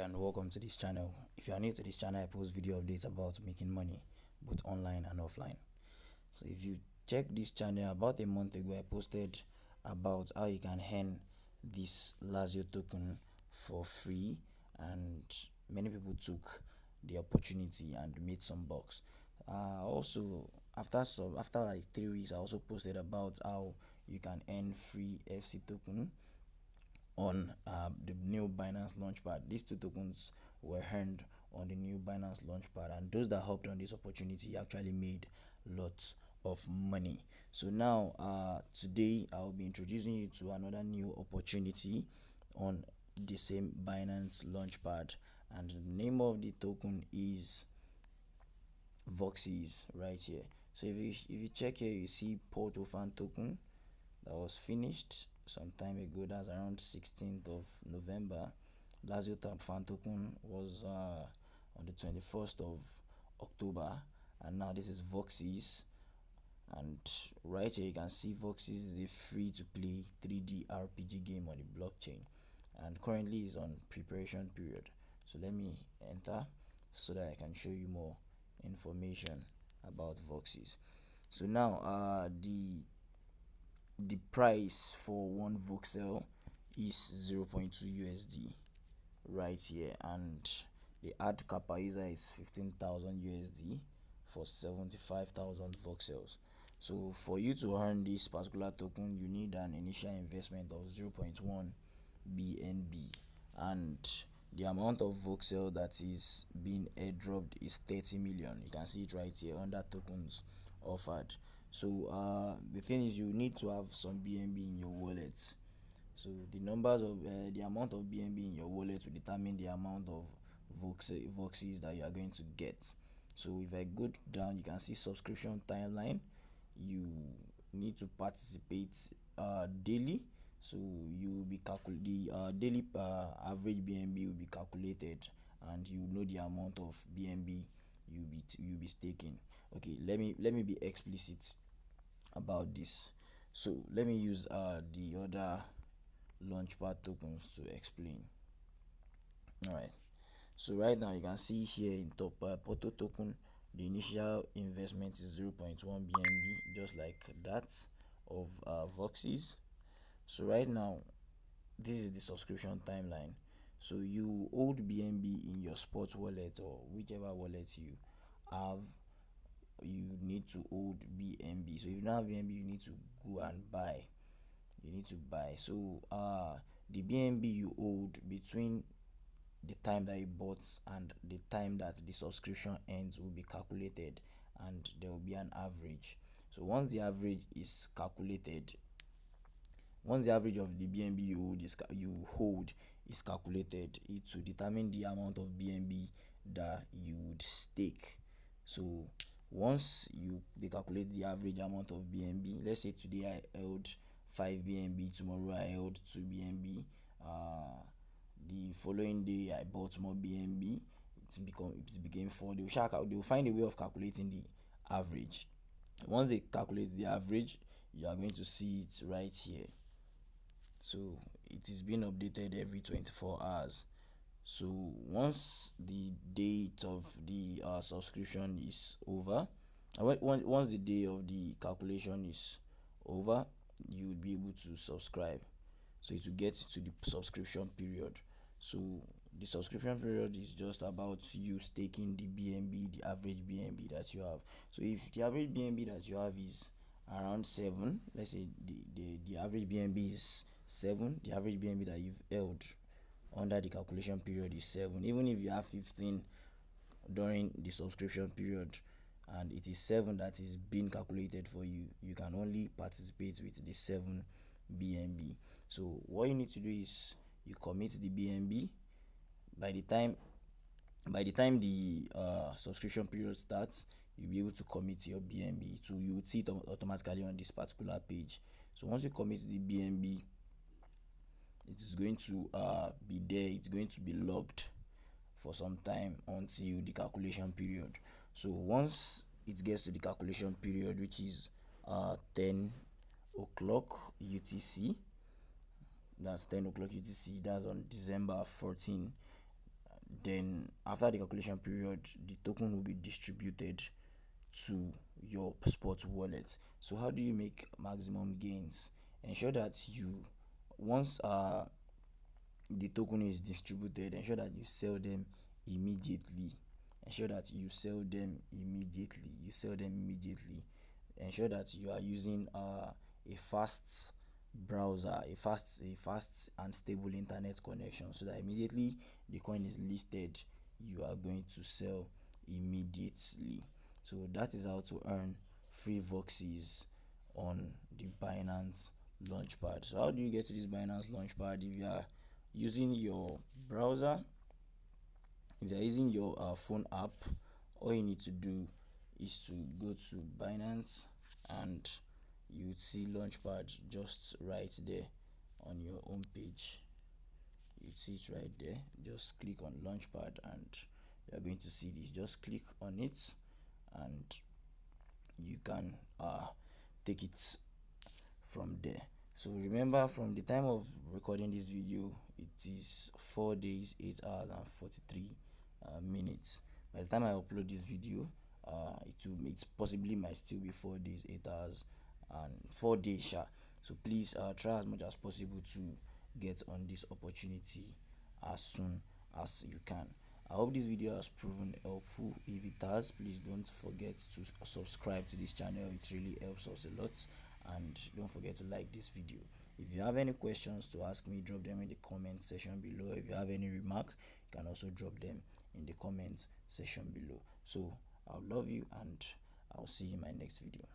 And welcome to this channel. If you are new to this channel, I post video updates about making money both online and offline. So if you check this channel, about a month ago I posted about how you can earn this Lazio token for free, and many people took the opportunity and made some bucks. Also, after like 3 weeks, I also posted about how you can earn free FC token on the new Binance Launchpad. These two tokens were earned on the new Binance Launchpad, and those that hopped on this opportunity actually made lots of money. So now, today I'll be introducing you to another new opportunity on the same Binance Launchpad, and the name of the token is Voxies right here. So if you check here, you see Porto Fan token that was finished some time ago. That's around 16th of November. Lazio Tap Fan token was on the 21st of October, and now this is Voxies. And right here you can see Voxies is a free to play 3D RPG game on the blockchain, and currently is on preparation period. So let me enter so that I can show you more information about Voxies. So now the price for one Voxel is 0.2 USD right here, and the ad kappa user is 15,000 USD for 75,000 Voxels. So for you to earn this particular token, you need an initial investment of 0.1 BNB, and the amount of Voxel that is being airdropped is 30 million. You can see it right here under tokens offered. So the thing is, you need to have some BNB in your wallet. So the numbers of the amount of BNB in your wallet will determine the amount of Voxies that you are going to get. So if I go down, you can see subscription timeline. You need to participate daily. So you will be the daily average BNB will be calculated, and you know the amount of BNB you'll be staking. Okay, let me be explicit about this. So let me use the other launchpad tokens to explain. All right, so right now you can see here in top, Porto token, the initial investment is 0.1 BNB, just like that of Voxies. So right now, this is the subscription timeline. So you hold BNB in your sports wallet or whichever wallet you have. You need to hold BNB. So if you don't have BNB, you need to go and buy. So the BNB you hold between the time that you bought and the time that the subscription ends will be calculated, and there will be an average. So once the average is calculated, once the average of the BNB you hold is calculated, it will determine the amount of BNB that you would stake. So once they calculate the average amount of BNB, let's say today I held 5 BNB, tomorrow I held 2 BNB, the following day I bought more BNB, it became 4. They will find a way of calculating the average. Once they calculate the average, you are going to see it right here. So it is being updated every 24 hours. So once the date of the subscription is over, once the day of the calculation is over, you will be able to subscribe. So it will get to the subscription period. So the subscription period is just about you staking the BNB, the average BNB that you have. So if the average BNB that you have is around 7, let's say the average BNB is 7, the average BNB that you've held under the calculation period is 7. Even if you have 15 during the subscription period and it is 7 that is being calculated for you, you can only participate with the 7 BNB. So what you need to do is you commit the BNB. By the time the subscription period starts, you'll be able to commit your BNB. So you would see it automatically on this particular page. So once you commit the BNB, it is going to be there. It's going to be logged for some time until the calculation period. So once it gets to the calculation period, which is 10 o'clock UTC, that's 10 o'clock UTC, that's on December 14, then after the calculation period, the token will be distributed to your spot wallet. So how do you make maximum gains? Ensure that you, once the token is distributed, ensure that you sell them immediately. Ensure that you sell them immediately. Ensure that you are using a fast browser, a fast and stable internet connection, so that immediately the coin is listed, you are going to sell immediately. So that is how to earn free Voxies on the Binance Launchpad. So how do you get to this Binance Launchpad? If you are using your browser, if you are using your phone app, all you need to do is to go to Binance, and you would see Launchpad just right there on your home page. You see it right there. Just click on Launchpad and you are going to see this. Just click on it and you can take it from there. So remember, from the time of recording this video, it is 4 days, 8 hours and 43 minutes. By the time I upload this video, it possibly might still be 4 days, 8 hours and 4 days sha. So please try as much as possible to get on this opportunity as soon as you can. I hope this video has proven helpful. If it has, please don't forget to subscribe to this channel. It really helps us a lot. And don't forget to like this video. If you have any questions to ask me, drop them in the comment section below. If you have any remark, you can also drop them in the comment section below. So I'll love you and I'll see you in my next video.